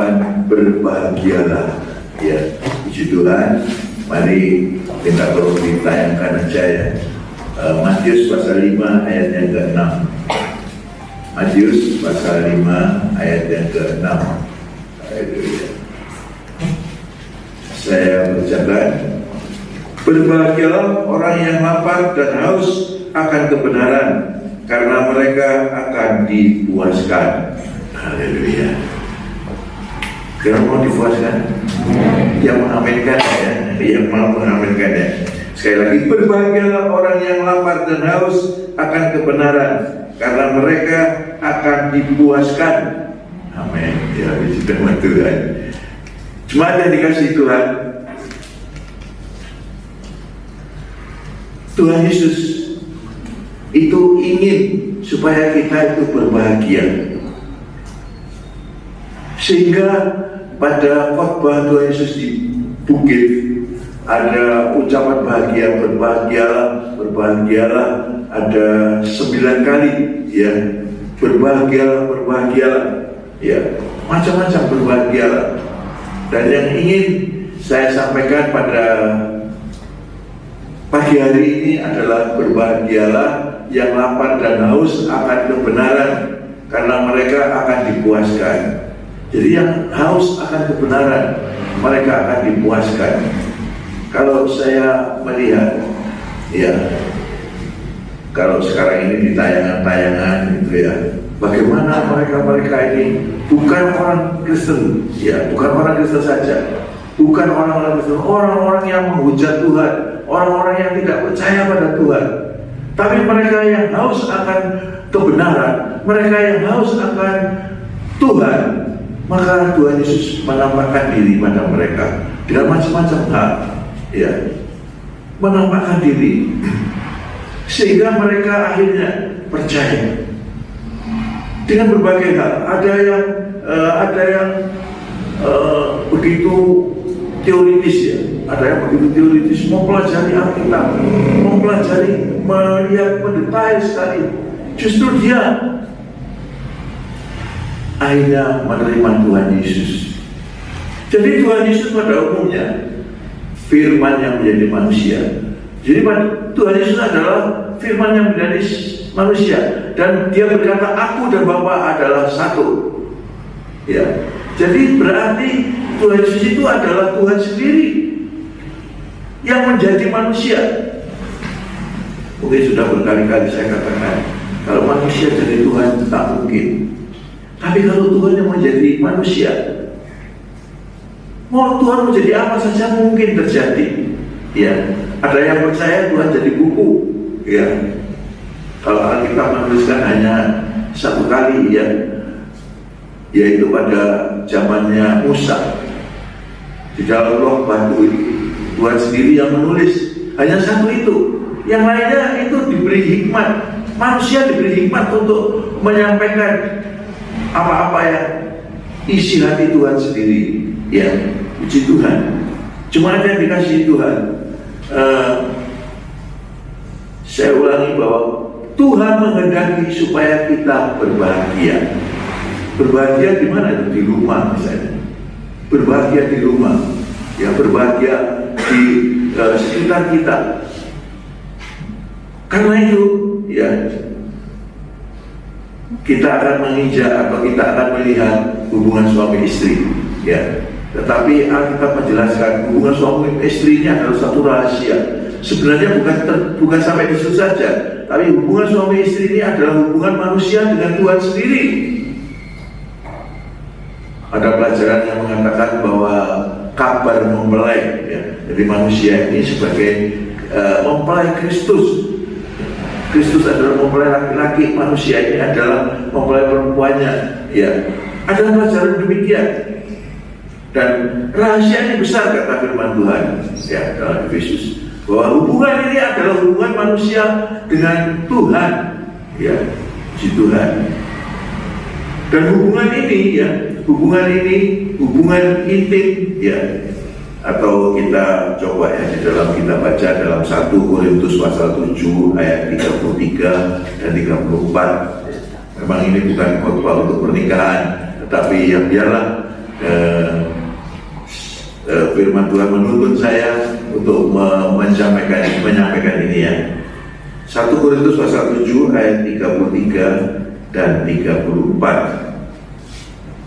ungkapan berbahagialah. Ya, puji Tuhan. Mari kita tolong ditayangkan aja ya. Matius pasal 5 ayat yang ke-6. Matius pasal 5 ayat yang ke-6. Saya bacakan. Berbahagialah orang yang lapar dan haus akan kebenaran, karena mereka akan dipuaskan. Haleluya. Kira mau dipuaskan? Yang mengaminkan ya, yang mau mengaminkan ya. Sekali lagi, berbahagialah orang yang lapar dan haus akan kebenaran, karena mereka akan dipuaskan. Amin. Ya, puji Tuhan. Cuma yang dikasih Tuhan, Tuhan Yesus itu ingin supaya kita itu berbahagia. Sehingga pada khotbah Tuhan Yesus di bukit ada ucapan bahagia, berbahagialah, berbahagialah, ada 9 kali ya, berbahagialah, berbahagialah ya, macam-macam berbahagialah. Dan yang ingin saya sampaikan pada pagi hari ini adalah berbahagialah yang lapar dan haus akan kebenaran, karena mereka akan dipuaskan. Jadi yang haus akan kebenaran, mereka akan dipuaskan. Kalau saya melihat, ya, kalau sekarang ini di tayangan-tayangan gitu ya, bagaimana mereka ini bukan orang Kristen, ya, bukan orang Kristen saja, bukan orang-orang Kristen, orang-orang yang menghujat Tuhan, orang-orang yang tidak percaya pada Tuhan, tapi mereka yang haus akan kebenaran, mereka yang haus akan Tuhan, maka Tuhan Yesus menampakkan diri pada mereka dengan macam-macam hal, ya, menampakkan diri sehingga mereka akhirnya percaya dengan berbagai hal. Ada yang begitu teoritis ya, ada yang begitu teoritis, mempelajari Alkitab, melihat mendetail sekali. Justru dia akhirnya menerima Tuhan Yesus. Jadi Tuhan Yesus pada umumnya firman yang menjadi manusia. Jadi Tuhan Yesus adalah firman yang menjadi manusia, dan dia berkata, aku dan Bapa adalah satu. Ya, jadi berarti Tuhan Yesus itu adalah Tuhan sendiri yang menjadi manusia. Mungkin sudah berkali-kali saya katakan, kalau manusia jadi Tuhan tak mungkin. Tapi kalau Tuhan yang menjadi manusia, mau Tuhan menjadi apa saja mungkin terjadi. Ya, ada yang percaya Tuhan jadi buku. Ya, kalau Alkitab menuliskan hanya 1 kali ya, yaitu pada zamannya Musa. Di dalam Roh batu itu Tuhan sendiri yang menulis, hanya 1 itu. Yang lainnya itu diberi hikmat, manusia diberi hikmat untuk menyampaikan apa-apa yang isi hati Tuhan sendiri. Ya, puji Tuhan. Cuma ada yang dikasih Tuhan. Saya ulangi bahwa Tuhan menghendaki supaya kita berbahagia. Berbahagia di mana? Di rumah misalnya. Berbahagia di rumah. Ya, berbahagia di sekitar kita. Karena itu, ya, kita akan menginjak atau kita akan melihat hubungan suami istri. Ya. Tetapi Alkitab menjelaskan hubungan suami istri ini adalah satu rahasia. Sebenarnya bukan sampai di situ saja, tapi hubungan suami istri ini adalah hubungan manusia dengan Tuhan sendiri. Ada pelajaran yang mengatakan bahwa kabar mempelai, ya, jadi manusia ini sebagai mempelai Kristus. Kristus adalah mempelai laki-laki, manusia ini adalah mempelai perempuannya. Ya, ada pelajaran demikian. Dan rahasia ini besar kata firman Tuhan ya dalam Efesus, bahwa hubungan ini adalah hubungan manusia dengan Tuhan, ya, si Tuhan. Dan hubungan ini hubungan intim ya, atau kita coba ya di dalam kita baca dalam 1 Korintus pasal 7 ayat 33 dan 34. Memang ini bukan khotbah untuk pernikahan, tetapi ya biarlah firman Tuhan menuntun saya untuk menyampaikan ini ya. 1 Korintus pasal 7 ayat 33 dan 34.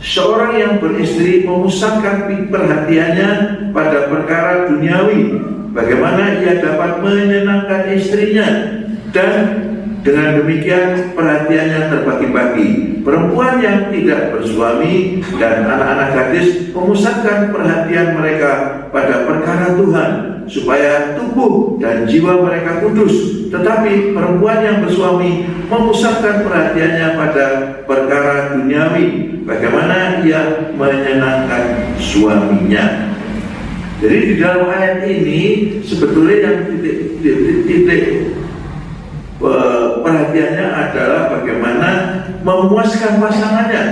Seorang yang beristri memusatkan perhatiannya pada perkara duniawi, bagaimana ia dapat menyenangkan istrinya, dan dengan demikian perhatiannya terbagi-bagi. Perempuan yang tidak bersuami dan anak-anak gadis memusatkan perhatian mereka pada perkara Tuhan, supaya tubuh dan jiwa mereka kudus. Tetapi perempuan yang bersuami memusatkan perhatiannya pada perkara duniawi, bagaimana ia menyenangkan suaminya. Jadi di dalam ayat ini sebetulnya yang titik perhatiannya adalah bagaimana memuaskan pasangannya.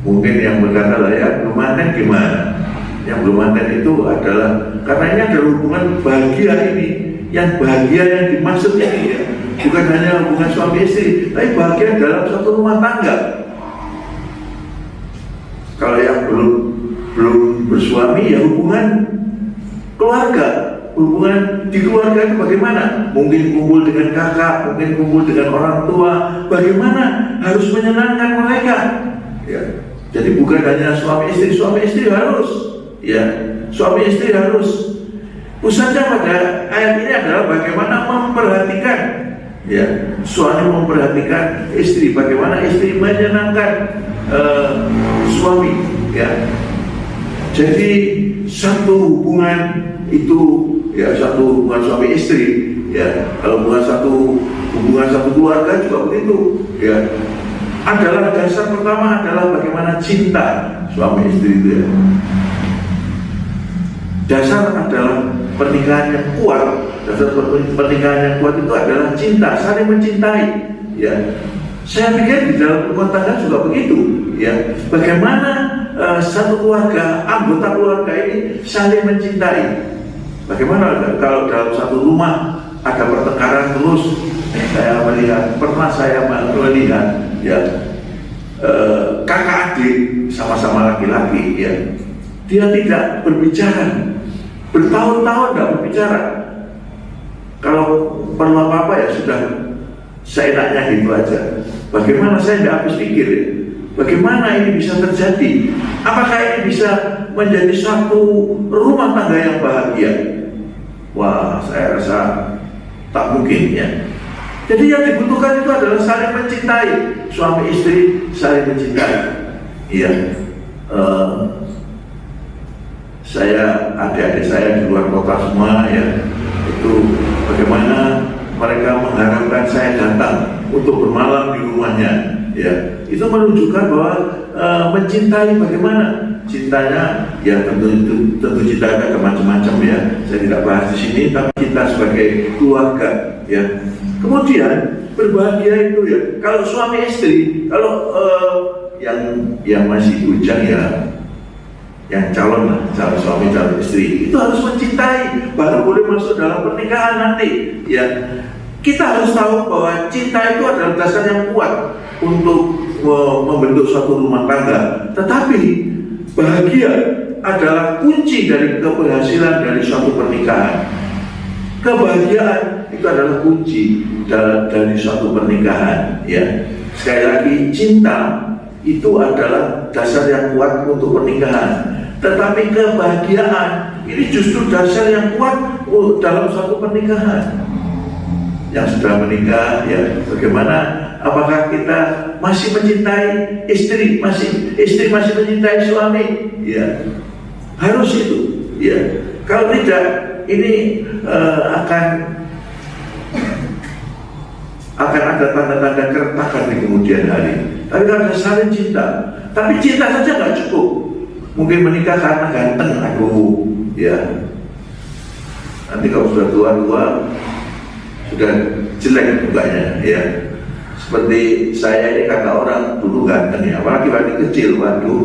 Mungkin yang berkata lah ya, belum manten gimana? Yang belum manten itu adalah karena ini ada hubungan bahagia ini. Yang bahagia yang dimaksud ini ya, bukan hanya hubungan suami istri, tapi bahagia dalam satu rumah tangga. Kalau yang belum bersuami ya hubungan keluarga. Hubungan di keluarga itu bagaimana? Mungkin kumpul dengan kakak, mungkin kumpul dengan orang tua. Bagaimana harus menyenangkan mereka? Ya. Jadi bukan hanya suami istri harus, ya, suami istri harus. Pusatnya pada ayat ini adalah bagaimana memperhatikan, ya, suami memperhatikan istri, bagaimana istri menyenangkan suami, ya. Jadi satu hubungan itu. Ya, satu hubungan suami istri, ya, kalau hubungan satu keluarga juga begitu, ya. Adalah dasar pertama adalah bagaimana cinta suami istri itu, ya. Dasar adalah pernikahan yang kuat. Dasar pernikahan yang kuat itu adalah cinta, saling mencintai, ya. Saya pikir di dalam rumah tangga juga begitu, ya. Bagaimana satu keluarga, anggota keluarga ini saling mencintai. Bagaimana kalau dalam satu rumah ada pertengkaran terus? Pernah saya melihat ya, kakak adik sama-sama laki-laki, ya, dia tidak berbicara, bertahun-tahun tidak berbicara. Kalau perlu apa-apa ya sudah seenaknya gitu aja. Bagaimana saya tidak habis pikir ya? Bagaimana ini bisa terjadi? Apakah ini bisa menjadi satu rumah tangga yang bahagia? Wah, saya rasa tak mungkin, ya. Jadi yang dibutuhkan itu adalah saling mencintai, suami istri saling mencintai. Iya, saya adik-adik saya di luar kota semua, ya, itu bagaimana mereka mengharapkan saya datang untuk bermalam di rumahnya, ya. Itu menunjukkan bahwa mencintai bagaimana cintanya, ya tentu cinta ada macam-macam, ya. Saya tidak bahas di sini, tapi cinta sebagai keluarga, ya. Kemudian berbahagia itu, ya. Kalau suami istri, kalau yang masih bujang, ya, yang calon suami calon istri itu harus mencintai, baru boleh masuk dalam pernikahan nanti, ya. Kita harus tahu bahwa cinta itu adalah dasar yang kuat untuk membentuk suatu rumah tangga. Tetapi bahagia adalah kunci dari keberhasilan dari suatu pernikahan. Kebahagiaan itu adalah kunci dari suatu pernikahan, ya. Sekali lagi, cinta itu adalah dasar yang kuat untuk pernikahan. Tetapi kebahagiaan ini justru dasar yang kuat dalam suatu pernikahan. Yang sudah menikah, ya, bagaimana? Apakah kita masih mencintai istri, istri masih mencintai suami? Ya, harus itu, ya. Kalau tidak, ini akan ada tanda-tanda keretakan di kemudian hari. Tapi kalau saling cinta, tapi cinta saja nggak cukup. Mungkin menikah karena ganteng, aduh, ya. Nanti kalau sudah tua-tua, sudah jelek mukanya, ya. Seperti saya ini kata orang dulu ganteng, ya, apalagi waktu kecil, waduh,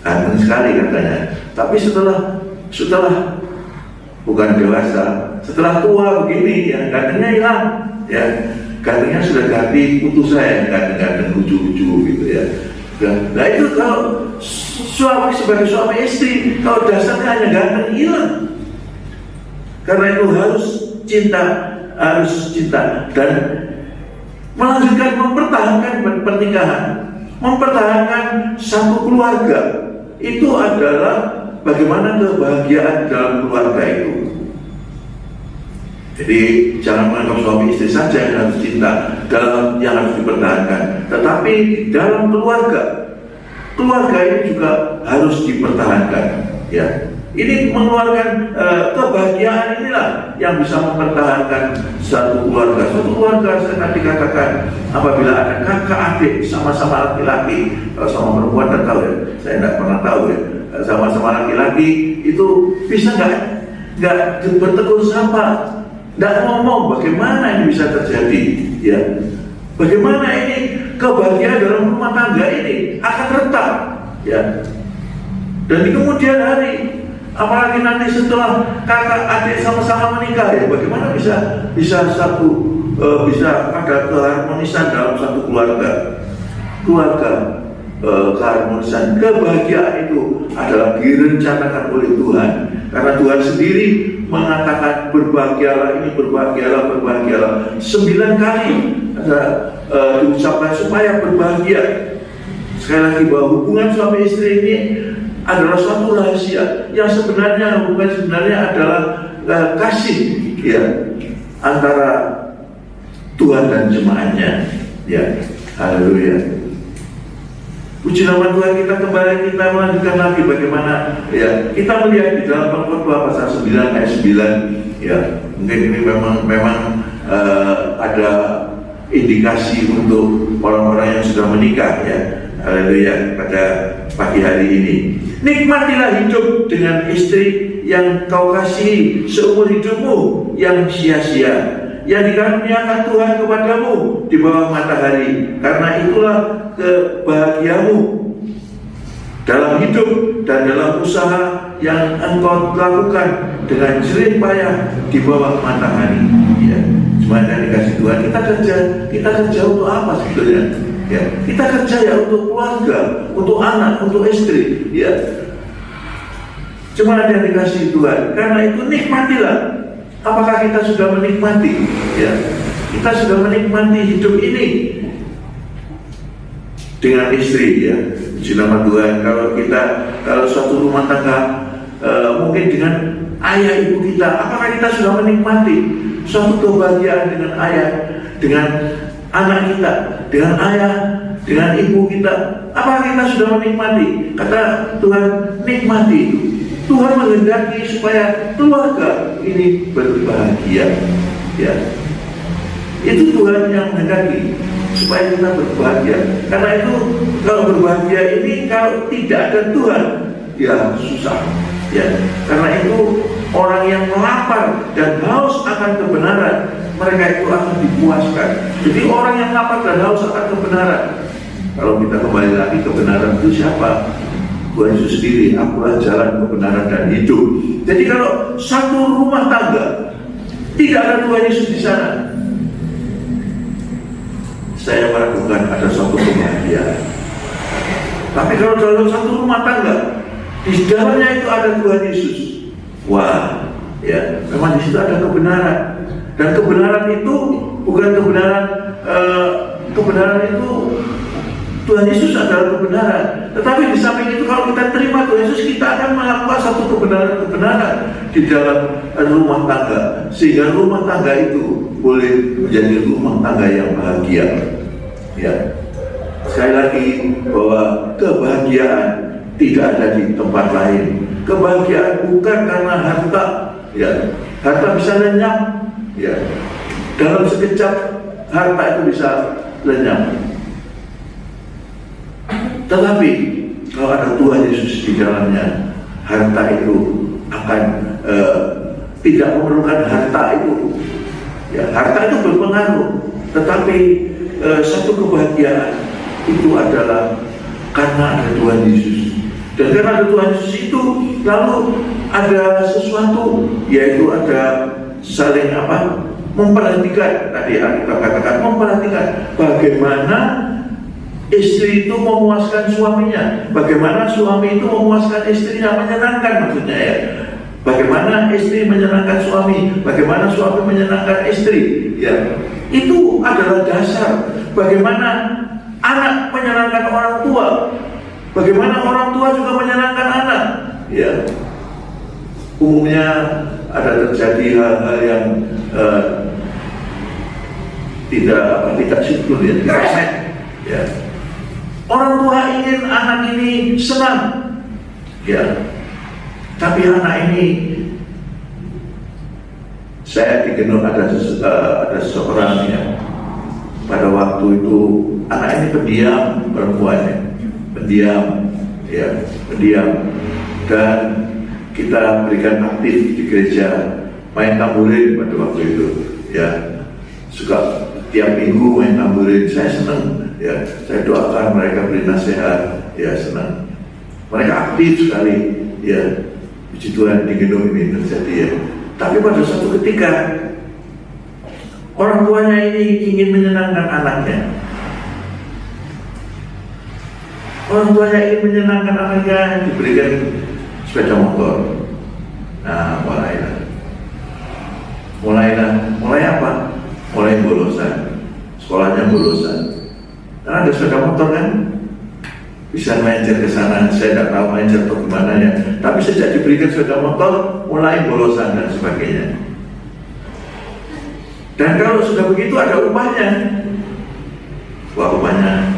ganteng sekali katanya. Tapi setelah bukan dewasa, setelah tua begini, ya, gantengnya hilang, ya. Gantengnya sudah ganti putus saya, ganteng-ganteng lucu-lucu gitu, ya. Nah itu kalau suami sebagai suami istri, kalau dasarnya hanya ganteng, hilang. Karena itu harus cinta dan melanjutkan mempertahankan pernikahan, mempertahankan satu keluarga. Itu adalah bagaimana kebahagiaan dalam keluarga itu. Jadi jangan menganggap suami istri saja yang harus cinta, yang harus dipertahankan, tetapi dalam keluarga ini juga harus dipertahankan. Ya, ini mengeluarkan kebahagiaan inilah yang bisa mempertahankan satu keluarga. Satu keluarga saya tadi katakan, apabila ada kakak adik sama-sama laki-laki, kalau sama perempuan tidak tahu ya, saya tidak pernah tahu ya, sama-sama laki-laki itu bisa nggak bertegur sapa, nggak ngomong. Bagaimana ini bisa terjadi? Ya, bagaimana ini kebahagiaan dalam rumah tangga ini akan retak? Ya, dan di kemudian hari, apalagi nanti setelah kakak adik sama-sama menikah, ya bagaimana bisa ada keharmonisan dalam satu keluarga. Keharmonisan, kebahagiaan itu adalah direncanakan oleh Tuhan, karena Tuhan sendiri mengatakan berbahagialah ini, berbahagialah 9 kali diucapkan supaya berbahagia. Sekali lagi bahwa hubungan suami istri ini adalah suatu rahasia yang hubungan sebenarnya adalah kasih, ya, antara Tuhan dan jemaatnya. Ya, haleluya. Puji nama Tuhan. Kita melanjutkan lagi bagaimana, ya, kita melihat di dalam Pengkhotbah pasal 9 ayat 9. Ya, mungkin ini memang ada indikasi untuk orang-orang yang sudah menikah, ya. Haleluya, pada pagi hari ini. Nikmatilah hidup dengan istri yang kau kasihi seumur hidupmu yang sia-sia, yang dikaruniakan Tuhan kepadamu di bawah matahari, karena itulah kebahagiamu dalam hidup dan dalam usaha yang engkau lakukan dengan jerih payah di bawah matahari. Ya, semuanya dikasih Tuhan. Kita kerja untuk apa sebetulnya? Ya, kita kerja ya untuk keluarga, untuk anak, untuk istri. Ya, cuma yang dikasih Tuhan. Karena itu nikmatilah. Apakah kita sudah menikmati? Ya, kita sudah menikmati hidup ini dengan istri, ya. Puji nama Tuhan. Kalau suatu rumah tangga mungkin dengan ayah ibu kita, apakah kita sudah menikmati suatu kebahagiaan dengan ayah, dengan anak kita, dengan ayah, dengan ibu kita? Apakah kita sudah menikmati? Kata Tuhan, nikmati itu. Tuhan menghendaki supaya keluarga ini berbahagia, ya. Itu Tuhan yang menghendaki supaya kita berbahagia. Karena itu kalau berbahagia ini, kalau tidak ada Tuhan, ya susah, ya. Karena itu orang yang lapar dan haus akan kebenaran, mereka itu akan dipuaskan. Jadi orang yang lapar dan haus akan kebenaran. Kalau kita kembali lagi, kebenaran itu siapa? Tuhan Yesus sendiri. Akulah jalan, kebenaran dan hidup. Jadi kalau satu rumah tangga tidak ada Tuhan Yesus di sana, saya meragukan ada suatu kebahagiaan. Tapi kalau dalam satu rumah tangga, di dalamnya itu ada Tuhan Yesus, wah, ya, memang di situ ada kebenaran. Dan kebenaran itu bukan kebenaran itu Tuhan Yesus adalah kebenaran. Tetapi di samping itu, kalau kita terima Tuhan Yesus, kita akan melakukan satu kebenaran di dalam rumah tangga, sehingga rumah tangga itu boleh menjadi rumah tangga yang bahagia. Ya, sekali lagi bahwa kebahagiaan tidak ada di tempat lain. Kebahagiaan bukan karena harta, ya. Harta bisa lenyap, ya. Dalam sekejap harta itu bisa lenyap. Tetapi kalau ada Tuhan Yesus di dalamnya, harta itu akan tidak memerlukan harta itu. Ya, harta itu berpengaruh, tetapi satu kebahagiaan itu adalah karena ada Tuhan Yesus. Dan karena ada Tuhan Yesus itu, lalu ada sesuatu, yaitu ada saling memperhatikan. Tadi kita katakan memperhatikan bagaimana Istri itu memuaskan suaminya. Bagaimana suami itu memuaskan istrinya, menyenangkan maksudnya ya. Bagaimana istri menyenangkan suami, bagaimana suami menyenangkan istri, ya. Itu adalah dasar. Bagaimana anak menyenangkan orang tua, bagaimana orang tua juga menyenangkan anak, ya. Umumnya ada terjadi hal-hal yang tidak simpul ya, tidak set, ya. Orang tua ingin anak ini senang, ya. Tapi anak ini, saya digendong ada seseorang yang pada waktu itu anak ini pendiam, perempuannya pendiam, ya, pendiam, dan kita berikan aktif di gereja, main tamborin pada waktu itu, ya, suka tiap minggu main tamborin. Saya senang, ya, saya doakan mereka, beri nasihat, ya, senang. Mereka aktif sekali, ya. Puji Tuhan di gedung ini terjadi, ya. Tapi pada suatu ketika orang tuanya ini ingin menyenangkan anaknya. Orang tuanya ingin menyenangkan anaknya, diberikan sepeda motor. Nah, mulai apa? Mulai bolosan. Sekolahnya bolosan. Karena ada sepeda motor kan, bisa melenceng ke sana. Saya tidak tahu melenceng atau gimana ya. Tapi sejak diberikan sepeda motor, mulai bolosan dan sebagainya. Dan kalau sudah begitu ada upahnya. Wah, upahnya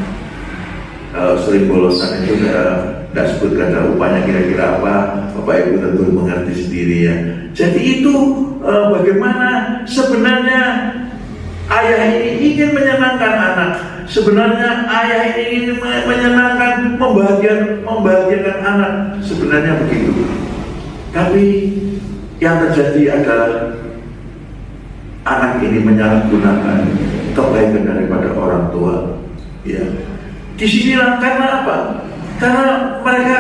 kalau sering bolosan itu tidak sebutkan ada upahnya kira-kira apa. Bapak Ibu tentu mengerti sendiri ya. Jadi itu bagaimana sebenarnya ayah ini ingin menyenangkan anak. Sebenarnya ayah ini ingin menyenangkan, membahagiakan anak. Sebenarnya begitu. Tapi yang terjadi adalah anak ini menyalahgunakan kebaikan daripada orang tua. Ya. Di sinilah karena apa? Karena mereka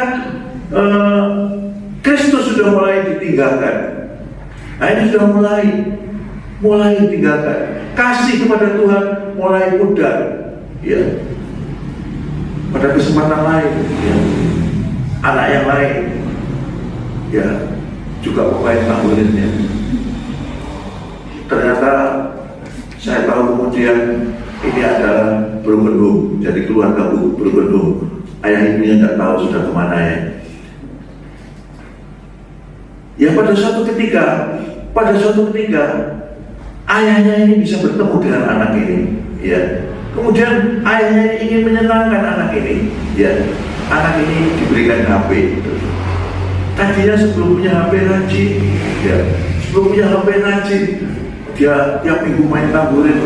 Kristus sudah mulai ditinggalkan. Nah, ini sudah mulai ditinggalkan. Kasih kepada Tuhan mulai pudar. Ya. Pada kesempatan lain, ya. Anak yang lain, ya, juga pemain tamborinnya. Ternyata saya tahu kemudian ini adalah broken home, jadi keluarga broken home. Ayah ibunya tidak tahu sudah kemana ya. Ya pada suatu ketika ayahnya ini bisa bertemu dengan anak ini, ya. Kemudian ayahnya ini ingin menyenangkan anak ini, ya. Anak ini diberikan HP. Tadinya sebelum punya HP rajin, ya. Sebelum punya HP rajin, dia tiap minggu main tamborin,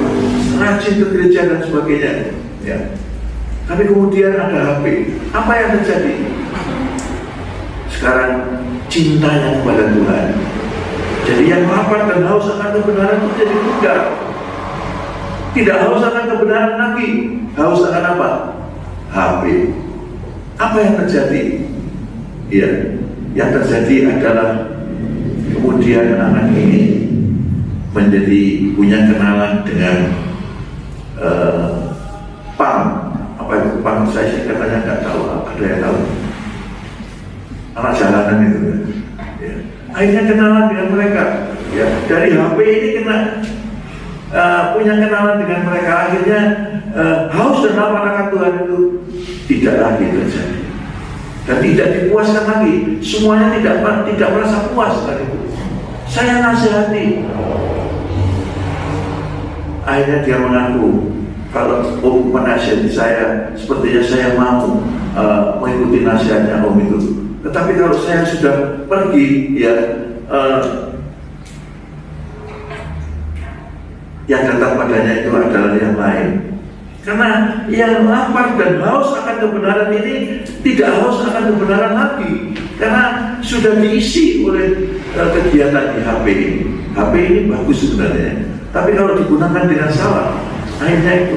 rajin ke gereja dan sebagainya, ya. Tapi kemudian ada HP. Apa yang terjadi? Sekarang cintanya kepada Tuhan. Jadi yang lapar dan haus akan kebenaran itu jadi pudar. Tidak haus akan kebenaran lagi. Haus akan apa? HP. Apa yang terjadi? Ya, yang terjadi adalah kemudian anak ini menjadi punya kenalan dengan pang. Apa itu pang? Saya katanya nggak tahu. Ada yang tahu? Anak jalanan itu. Ya. Akhirnya kenalan dengan mereka. Ya. Dari HP ini punya kenalan dengan mereka. Akhirnya haus dan lapar akan Tuhan itu tidak lagi terjadi dan tidak dipuaskan lagi. Semuanya tidak merasa puas lagi. Saya nasihati. Akhirnya dia mengaku, kalau Om menasihati saya, sepertinya saya mau mengikuti nasihatnya Om itu. Tetapi kalau saya sudah pergi, ya yang datang padanya itu adalah yang lain. Karena yang lapar dan haus akan kebenaran ini tidak haus akan kebenaran lagi, karena sudah diisi oleh kegiatan di HP ini. HP ini bagus sebenarnya, tapi kalau digunakan dengan salah, akhirnya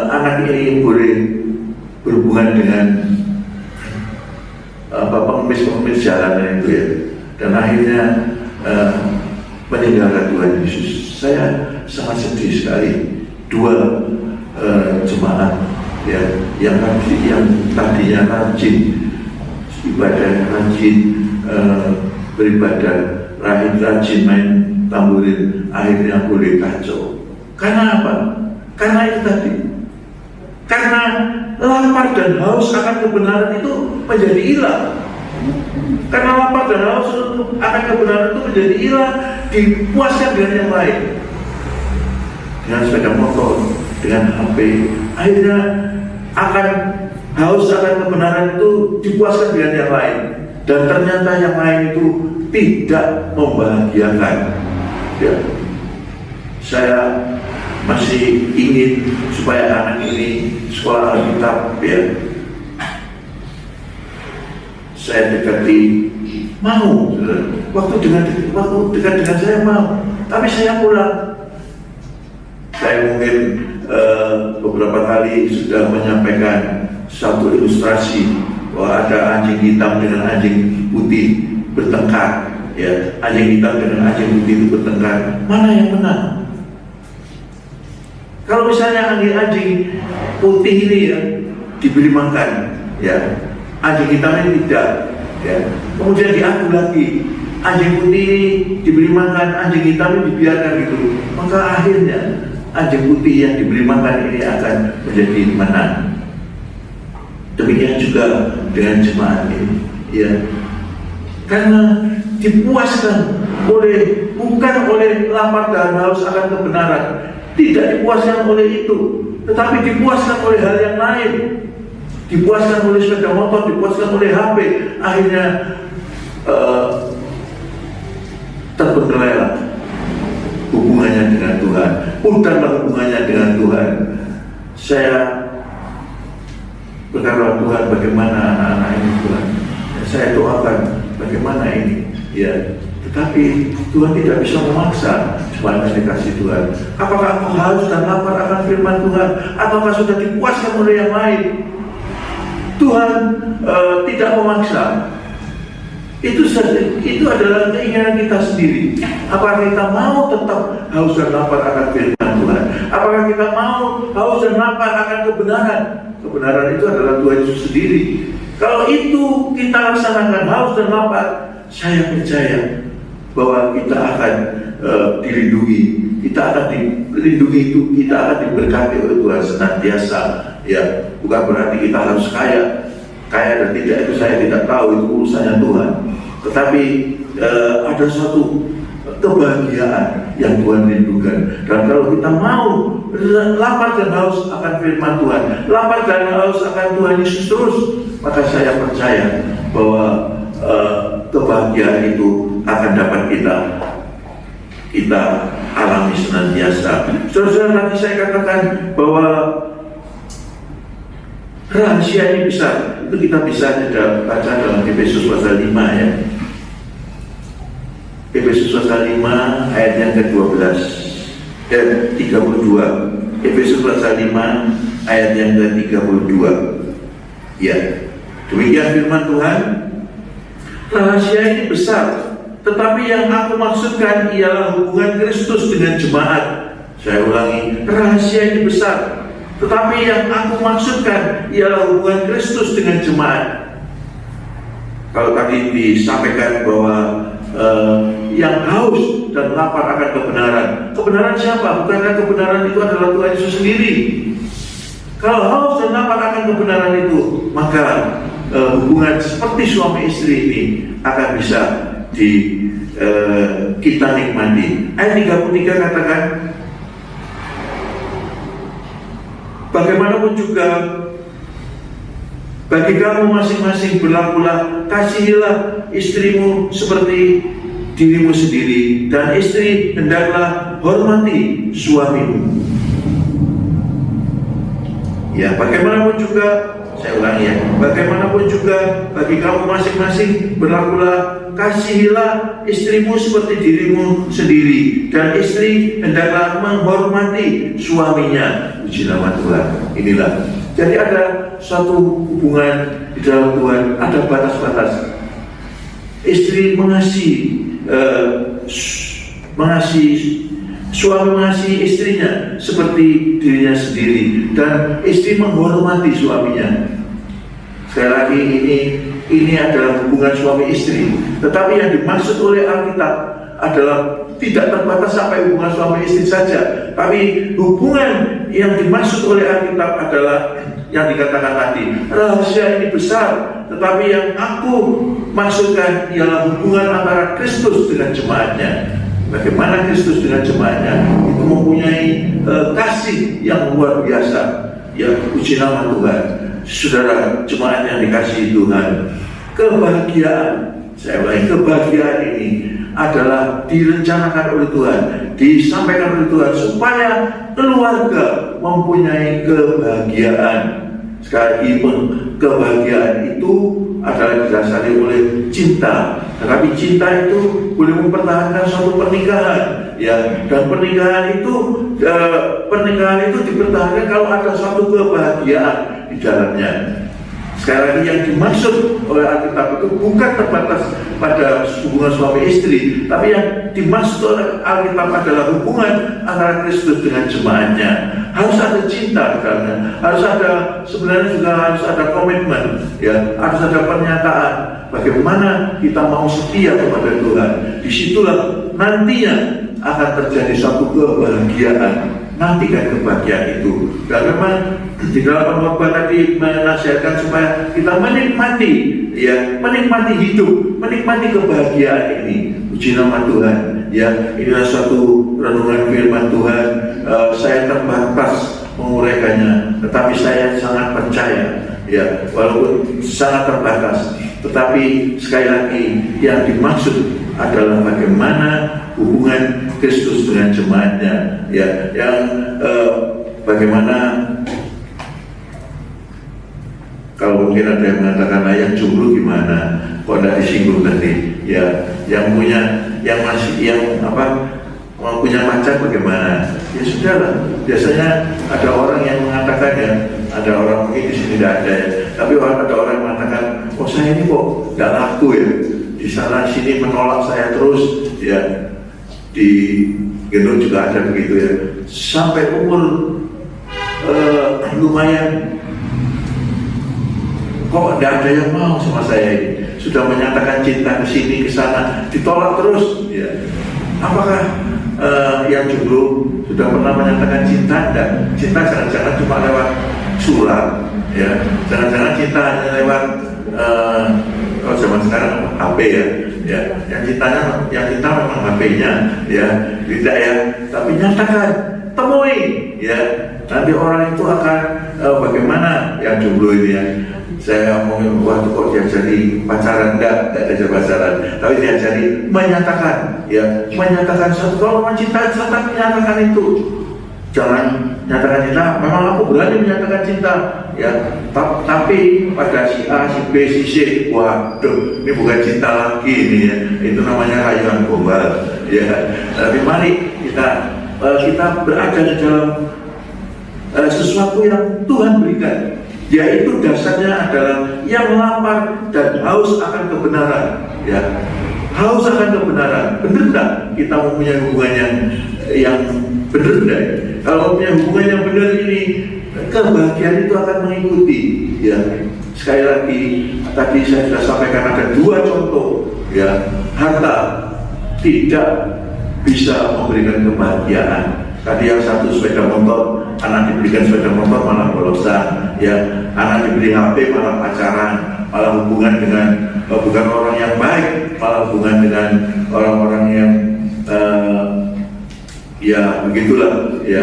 anak ini boleh berhubungan dengan pengemis-pengemis jalanan itu ya, dan akhirnya meninggalkan Tuhan Yesus. Saya sangat sedih sekali. Dua jemaat ya, yang tadinya rajin ibadah, rajin beribadah, rajin main tamburin, akhirnya boleh kacau. Karena apa? Karena itu tadi, karena lapar dan haus akan kebenaran itu menjadi hilang. Karena lapar dan haus akan kebenaran itu menjadi hilang, dipuaskan dengan yang lain, dengan sepeda motor, dengan HP. Akhirnya akan haus akan kebenaran itu dipuaskan dengan yang lain, dan ternyata yang lain itu tidak membahagiakan. Ya, saya masih ingin supaya anak ini sekolah Alkitab ya. Saya dekati, mau, waktu dekat dengan saya mau, tapi saya pulang. Saya mungkin beberapa kali sudah menyampaikan satu ilustrasi bahwa ada anjing hitam dengan anjing putih bertengkar, ya, anjing hitam dengan anjing putih itu bertengkar, mana yang menang? Kalau misalnya anjing putih ini ya diberi makan, ya, anjing hitam ini tidak, ya, kemudian diadu lagi, anjing putih diberi makan, anjing hitam ini dibiarkan gitu, maka akhirnya anjing putih yang diberi makan ini akan menjadi menang. Demikian juga dengan jemaat ini, ya, karena dipuaskan bukan oleh lapar dan haus akan kebenaran, tidak dipuaskan oleh itu, tetapi dipuaskan oleh hal yang lain, dipuaskan oleh sepeda motor, dipuaskan oleh HP, akhirnya terbengkelai hubungannya dengan Tuhan, putarlah hubungannya dengan Tuhan. Saya berkata, Tuhan, bagaimana anak-anak ini, Tuhan? Saya doakan bagaimana ini, ya. Tetapi Tuhan tidak bisa memaksa supaya dikasih Tuhan. Apakah aku haus dan lapar akan firman Tuhan, ataukah sudah dipuaskan oleh yang lain? Tuhan tidak memaksa. Itu adalah keinginan kita sendiri. Apakah kita mau tetap haus dan lapar akan firman Tuhan? Apakah kita mau haus dan lapar akan kebenaran? Kebenaran itu adalah Tuhan Yesus sendiri. Kalau itu kita laksanakan haus dan lapar, saya percaya bahwa kita akan dilindungi, kita akan dilindungi, itu kita akan diberkati oleh Tuhan senantiasa. Ya, bukan berarti kita harus kaya dan tidak, itu saya tidak tahu, itu urusannya Tuhan. Tetapi ada satu kebahagiaan yang Tuhan rindukan. Dan kalau kita mau lapar dan haus akan firman Tuhan, lapar dan haus akan Tuhan Yesus terus, maka saya percaya bahwa kebahagiaan itu akan dapat kita alami senantiasa. Saudara-saudara, nanti saya katakan bahwa rahasia ini besar. Itu kita bisa baca dalam Efesus pasal 5 ya. Efesus pasal 5 ayat yang ke-12 dan 32. Efesus pasal 5 ayat yang ke-32. Ya, demikian firman Tuhan. Rahasia ini besar, tetapi yang aku maksudkan ialah hubungan Kristus dengan jemaat. Saya ulangi, rahasia ini besar, tetapi yang aku maksudkan ialah hubungan Kristus dengan jemaat. Kalau tadi disampaikan bahwa yang haus dan lapar akan kebenaran. Kebenaran siapa? Bukankah kebenaran itu adalah Tuhan Yesus sendiri? Kalau haus dan lapar akan kebenaran itu, maka hubungan seperti suami istri ini akan bisa kita nikmati. Ayat 33 katakan, bagaimanapun juga bagi kamu masing-masing berlakulah, kasihilah istrimu seperti dirimu sendiri, dan istri hendaklah hormati suamimu. Ya, bagaimanapun juga, saya ulangi ya, bagaimanapun juga bagi kamu masing-masing berlakulah, kasihilah istrimu seperti dirimu sendiri, dan istri hendaklah menghormati suaminya. Puji nama Tuhan. Inilah, jadi ada suatu hubungan di dalam Tuhan, ada batas-batas. Istri mengasihi suami mengasihi istrinya seperti dirinya sendiri, dan istri menghormati suaminya. Sekali lagi, ini adalah hubungan suami istri. Tetapi yang dimaksud oleh Alkitab adalah tidak terbatas sampai hubungan suami istri saja, tapi hubungan yang dimaksud oleh Alkitab adalah yang dikatakan tadi, rahasia ini besar, tetapi yang aku maksudkan ialah hubungan antara Kristus dengan jemaatnya. Bagaimana Kristus dengan jemaatnya itu mempunyai kasih yang luar biasa. Ya, puji nama Tuhan. Saudara jemaat yang dikasihi Tuhan, kebahagiaan, saya ulangi, kebahagiaan ini adalah direncanakan oleh Tuhan, disampaikan oleh Tuhan supaya keluarga mempunyai kebahagiaan. Sekali lagi, kebahagiaan itu adalah didasari oleh cinta. Tetapi cinta itu boleh mempertahankan suatu pernikahan, ya. Dan pernikahan itu dipertahankan kalau ada suatu kebahagiaan di dalamnya. Sekali lagi, yang dimaksud oleh Alkitab itu bukan terbatas pada hubungan suami istri, tapi yang dimaksud oleh Alkitab adalah hubungan antara Kristus dengan jemaatnya. Harus ada cinta di dalamnya, sebenarnya juga harus ada komitmen, ya, harus ada pernyataan bagaimana kita mau setia kepada Tuhan. Disitulah nantinya akan terjadi suatu kebahagiaan. Nantikan kebahagiaan itu. Dan memang di dalam pengkhotbah tadi menasihatkan supaya kita menikmati, ya, menikmati hidup, menikmati kebahagiaan ini. Puji nama Tuhan. Ya, inilah suatu renungan firman Tuhan. Saya terbatas menguraikannya, tetapi saya sangat percaya, ya, walaupun sangat terbatas, tetapi sekali lagi yang dimaksud adalah bagaimana hubungan Kristus dengan jemaatnya, ya, yang bagaimana kalau mungkin ada yang mengatakan yang jomblo gimana, kok tidak disinggung tadi, ya, yang punya pacar bagaimana, ya sudahlah. Biasanya ada orang yang mengatakan, ya, ada orang mungkin di sini tidak ada, ya, tapi ada orang yang mengatakan, oh saya ini kok nggak laku ya, di sana sini menolak saya terus, ya. Di Gendut juga ada begitu, ya, sampai umur lumayan kok tidak ada yang mau sama saya ini. Sudah menyatakan cinta ke sini ke sana, ditolak terus, ya. Apakah yang jomblo sudah pernah menyatakan cinta? Tidak. Cinta jangan-jangan cuma lewat surat, ya. Jangan-jangan cinta hanya lewat kalau zaman sekarang HP, ya. Ya, yang cinta memang HP-nya, ya, tidak, ya, tapi nyatakan, temui, ya. Nanti orang itu akan bagaimana yang jomblo ini, ya. Saya ngomongin waktu kok diajari pacaran, enggak diajar pacaran, tapi diajari menyatakan, ya, menyatakan satu. Kalau mencintai, tapi menyatakan itu. Jangan nyatakan cinta, memang aku berani menyatakan cinta, ya, tapi pada si A, si B, si C, waduh, ini bukan cinta lagi ini, ya, itu namanya rayuan gombal, ya. Tapi mari kita berada di dalam sesuatu yang Tuhan berikan, yaitu dasarnya adalah yang lapar dan haus akan kebenaran, ya, haus akan kebenaran. Benar tidak kita mempunyai hubungan yang benar tidak? Kalau punya hubungan yang benar ini, kebahagiaan itu akan mengikuti, ya. Sekali lagi, tadi saya sudah sampaikan ada dua contoh, ya. Harta tidak bisa memberikan kebahagiaan. Tadi yang satu sepeda motor, anak diberikan sepeda motor malah bolosan, ya. Anak diberi HP malah pacaran, malah hubungan dengan bukan orang yang baik, malah hubungan dengan orang-orang yang ya begitulah, ya.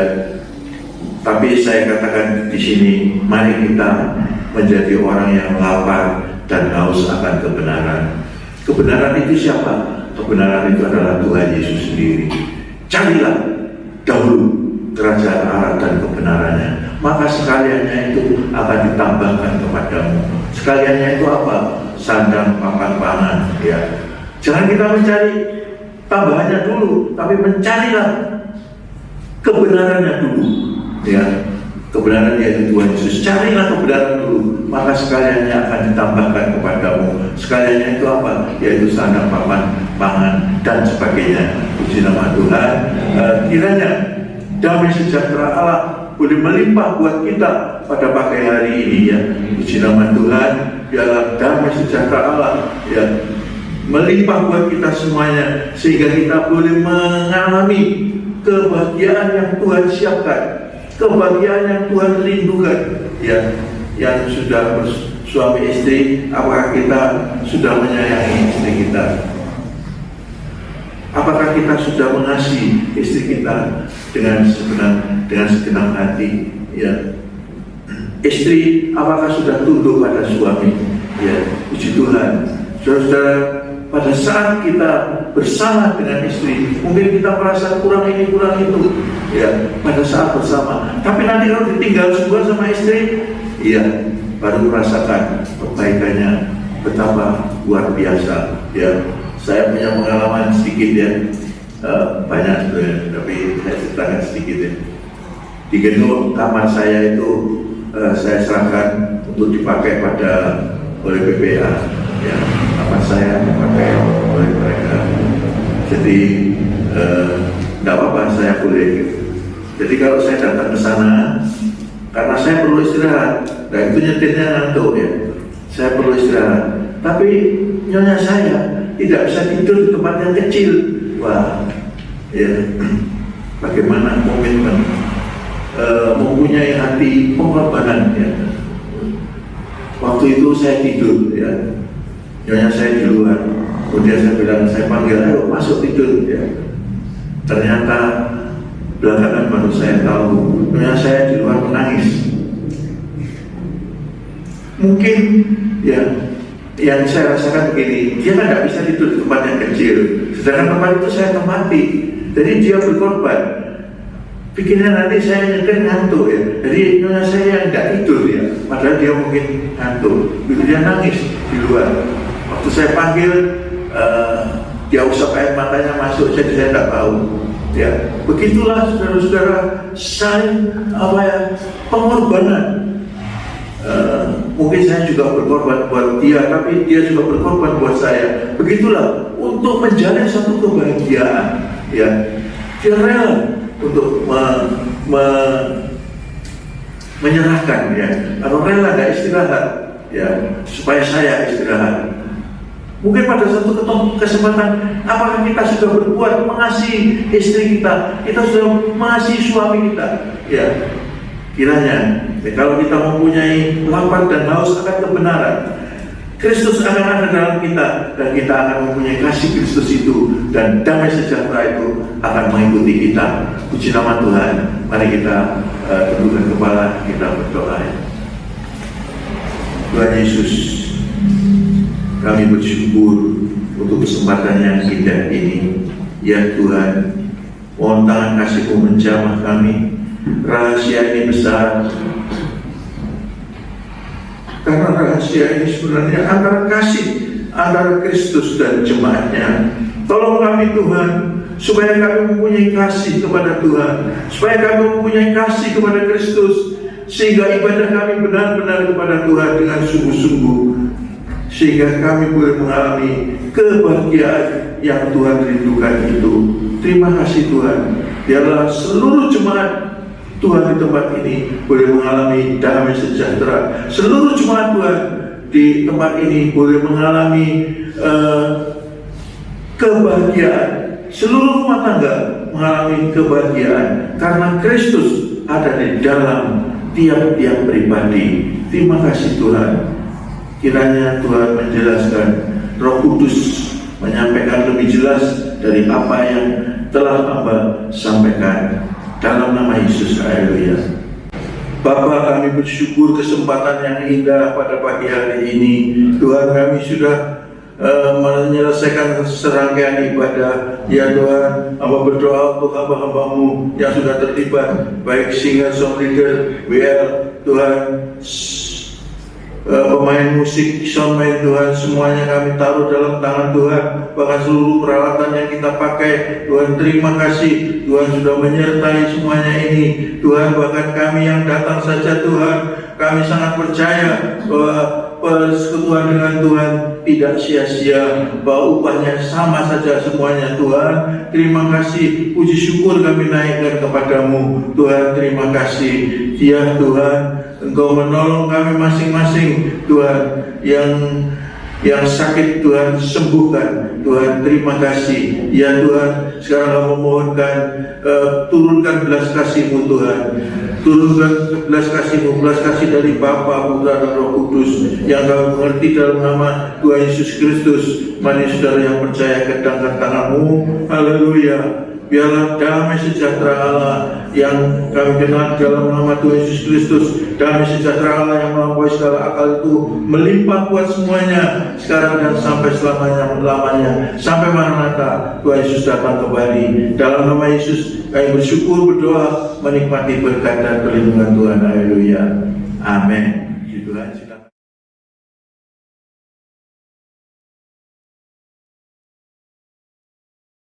Tapi saya katakan di sini, mari kita menjadi orang yang lapar dan haus akan kebenaran. Kebenaran itu siapa? Kebenaran itu adalah Tuhan Yesus sendiri. Carilah dahulu kerajaan Allah dan kebenarannya, maka sekaliannya itu akan ditambahkan kepadamu. Sekaliannya itu apa? Sandang, papan, pangan, ya. Jangan kita mencari tambahannya dulu, tapi mencarilah kebenarannya dulu, ya. kebenaran yaitu Tuhan Yesus. Carilah kebenaran dulu, maka sekaliannya akan ditambahkan kepadamu. Sekaliannya itu apa? Yaitu sandang, papan, pangan, dan sebagainya. Puji nama Tuhan. Kiranya damai sejahtera Allah boleh melimpah buat kita pada pagi hari ini ya. Puji nama Tuhan. Biarlah damai sejahtera Allah ya melimpah buat kita semuanya, sehingga kita boleh mengalami kebahagiaan yang Tuhan siapkan, kebahagiaan yang Tuhan rindukan ya. Yang sudah bersuami istri, apakah kita sudah menyayangi istri kita? Apakah kita sudah mengasihi istri kita dengan segenap hati ya? Istri apakah sudah tunduk pada suami ya? Puji Tuhan. Saudara-saudara, pada saat kita bersama dengan istri, mungkin kita merasa kurang ini, kurang itu ya, pada saat bersama. Tapi nanti kalau ditinggal semua sama istri, iya, baru merasakan perbaikannya betapa luar biasa ya. Saya punya pengalaman sedikit ya, banyak sebenarnya, tapi saya ceritakan sedikit ya. Di gedung kamar saya itu saya serahkan untuk dipakai oleh PPA ya. Kamar saya dipakai oleh mereka, jadi tidak apa-apa, saya boleh. Jadi kalau saya datang ke sana, karena saya perlu istirahat, dan itu nyetirnya ngantuk ya, saya perlu istirahat. Tapi nyonya saya tidak bisa tidur di tempat yang kecil. Wah, ya, bagaimana komitmen, mempunyai hati pengorbanan ya. Waktu itu saya tidur ya, nyonya saya di luar. Kemudian saya bilang, saya panggil, ayo masuk tidur ya. Ternyata belakangan baru saya tahu, nyonya saya di luar menangis. Mungkin ya, yang saya rasakan begini, dia kan tidak bisa tidur di tempat yang kecil, sedangkan tempat itu saya tempati. Jadi dia berkorban. Pikirnya nanti saya nyetir ngantuk ya, jadi nyonya saya yang tidak tidur ya, padahal dia mungkin ngantuk. Begitu dia nangis di luar, waktu saya panggil, dia usap air matanya masuk, jadi saya tidak tahu ya. Begitulah saudara-saudara, saya pengorbanan. Mungkin saya juga berkorban buat dia, tapi dia juga berkorban buat saya. Begitulah untuk menjalin satu kebahagiaan ya. Dia rela untuk menyerahkan ya, atau rela nggak istirahat ya, supaya saya istirahat. Mungkin pada satu kesempatan, apakah kita sudah berbuat mengasihi istri kita, kita sudah mengasihi suami kita ya. Kiranya kalau kita mempunyai lapar dan haus akan kebenaran, Kristus akan ada dalam kita, dan kita akan mempunyai kasih Kristus itu, dan damai sejahtera itu akan mengikuti kita. Puji nama Tuhan. Mari kita tundukkan kepala, kita berdoa. Tuhan Yesus, kami bersyukur untuk kesempatan yang indah ini. Ya Tuhan, mohon tangan kasih-Mu menjamah kami. Rahasia ini besar, karena rahasia ini sebenarnya antara Kristus dan jemaatnya. Tolong kami Tuhan, supaya kami mempunyai kasih kepada Tuhan, supaya kami mempunyai kasih kepada Kristus, sehingga ibadah kami benar-benar kepada Tuhan dengan sungguh-sungguh, sehingga kami boleh mengalami kebahagiaan yang Tuhan rindukan itu. Terima kasih Tuhan. Biarlah seluruh jemaat Tuhan di tempat ini boleh mengalami damai sejahtera. Seluruh jemaat Tuhan di tempat ini boleh mengalami kebahagiaan. Seluruh rumah tangga mengalami kebahagiaan, karena Kristus ada di dalam tiap-tiap pribadi. Terima kasih Tuhan. Kiranya Tuhan menjelaskan, Roh Kudus menyampaikan lebih jelas dari apa yang telah Hamba sampaikan. Dalam nama Yesus, haleluya. Bapa, kami bersyukur kesempatan yang indah pada pagi hari ini. Tuhan, kami sudah menyelesaikan serangkaian ibadah. Ya Tuhan, Hamba berdoa untuk hamba-Hamba-Mu yang sudah terlibat, baik singer, songwriter, WL, Tuhan, pemain musik, soundman Tuhan, semuanya kami taruh dalam tangan Tuhan. Bahkan seluruh peralatan yang kita pakai, Tuhan terima kasih, Tuhan sudah menyertai semuanya ini. Tuhan, bahkan kami yang datang saja Tuhan, kami sangat percaya bahwa persekutuan dengan Tuhan tidak sia-sia, bahwa upahnya sama saja semuanya. Tuhan, terima kasih, puji syukur kami naikkan kepadamu. Tuhan, terima kasih. Ya Tuhan, Engkau menolong kami masing-masing. Tuhan, yang sakit Tuhan sembuhkan. Tuhan, terima kasih. Ya Tuhan, sekarang kami memohonkan, turunkan belas kasih-Mu Tuhan. Turunkan belas kasih-Mu, belas kasih dari Bapa, Putra, dan Roh Kudus, yang kami mengerti dalam nama Tuhan Yesus Kristus. Mari saudara yang percaya, kedangkan tangan-Mu. Haleluya. Biarlah damai sejahtera Allah yang kami kenal dalam nama Tuhan Yesus Kristus, damai sejahtera Allah yang melampaui segala akal itu melimpah buat semuanya sekarang dan sampai selamanya, sampai Maranatha Tuhan Yesus datang kembali. Dalam nama Yesus kami bersyukur, berdoa, menikmati berkat dan perlindungan Tuhan. Haleluya. Amin.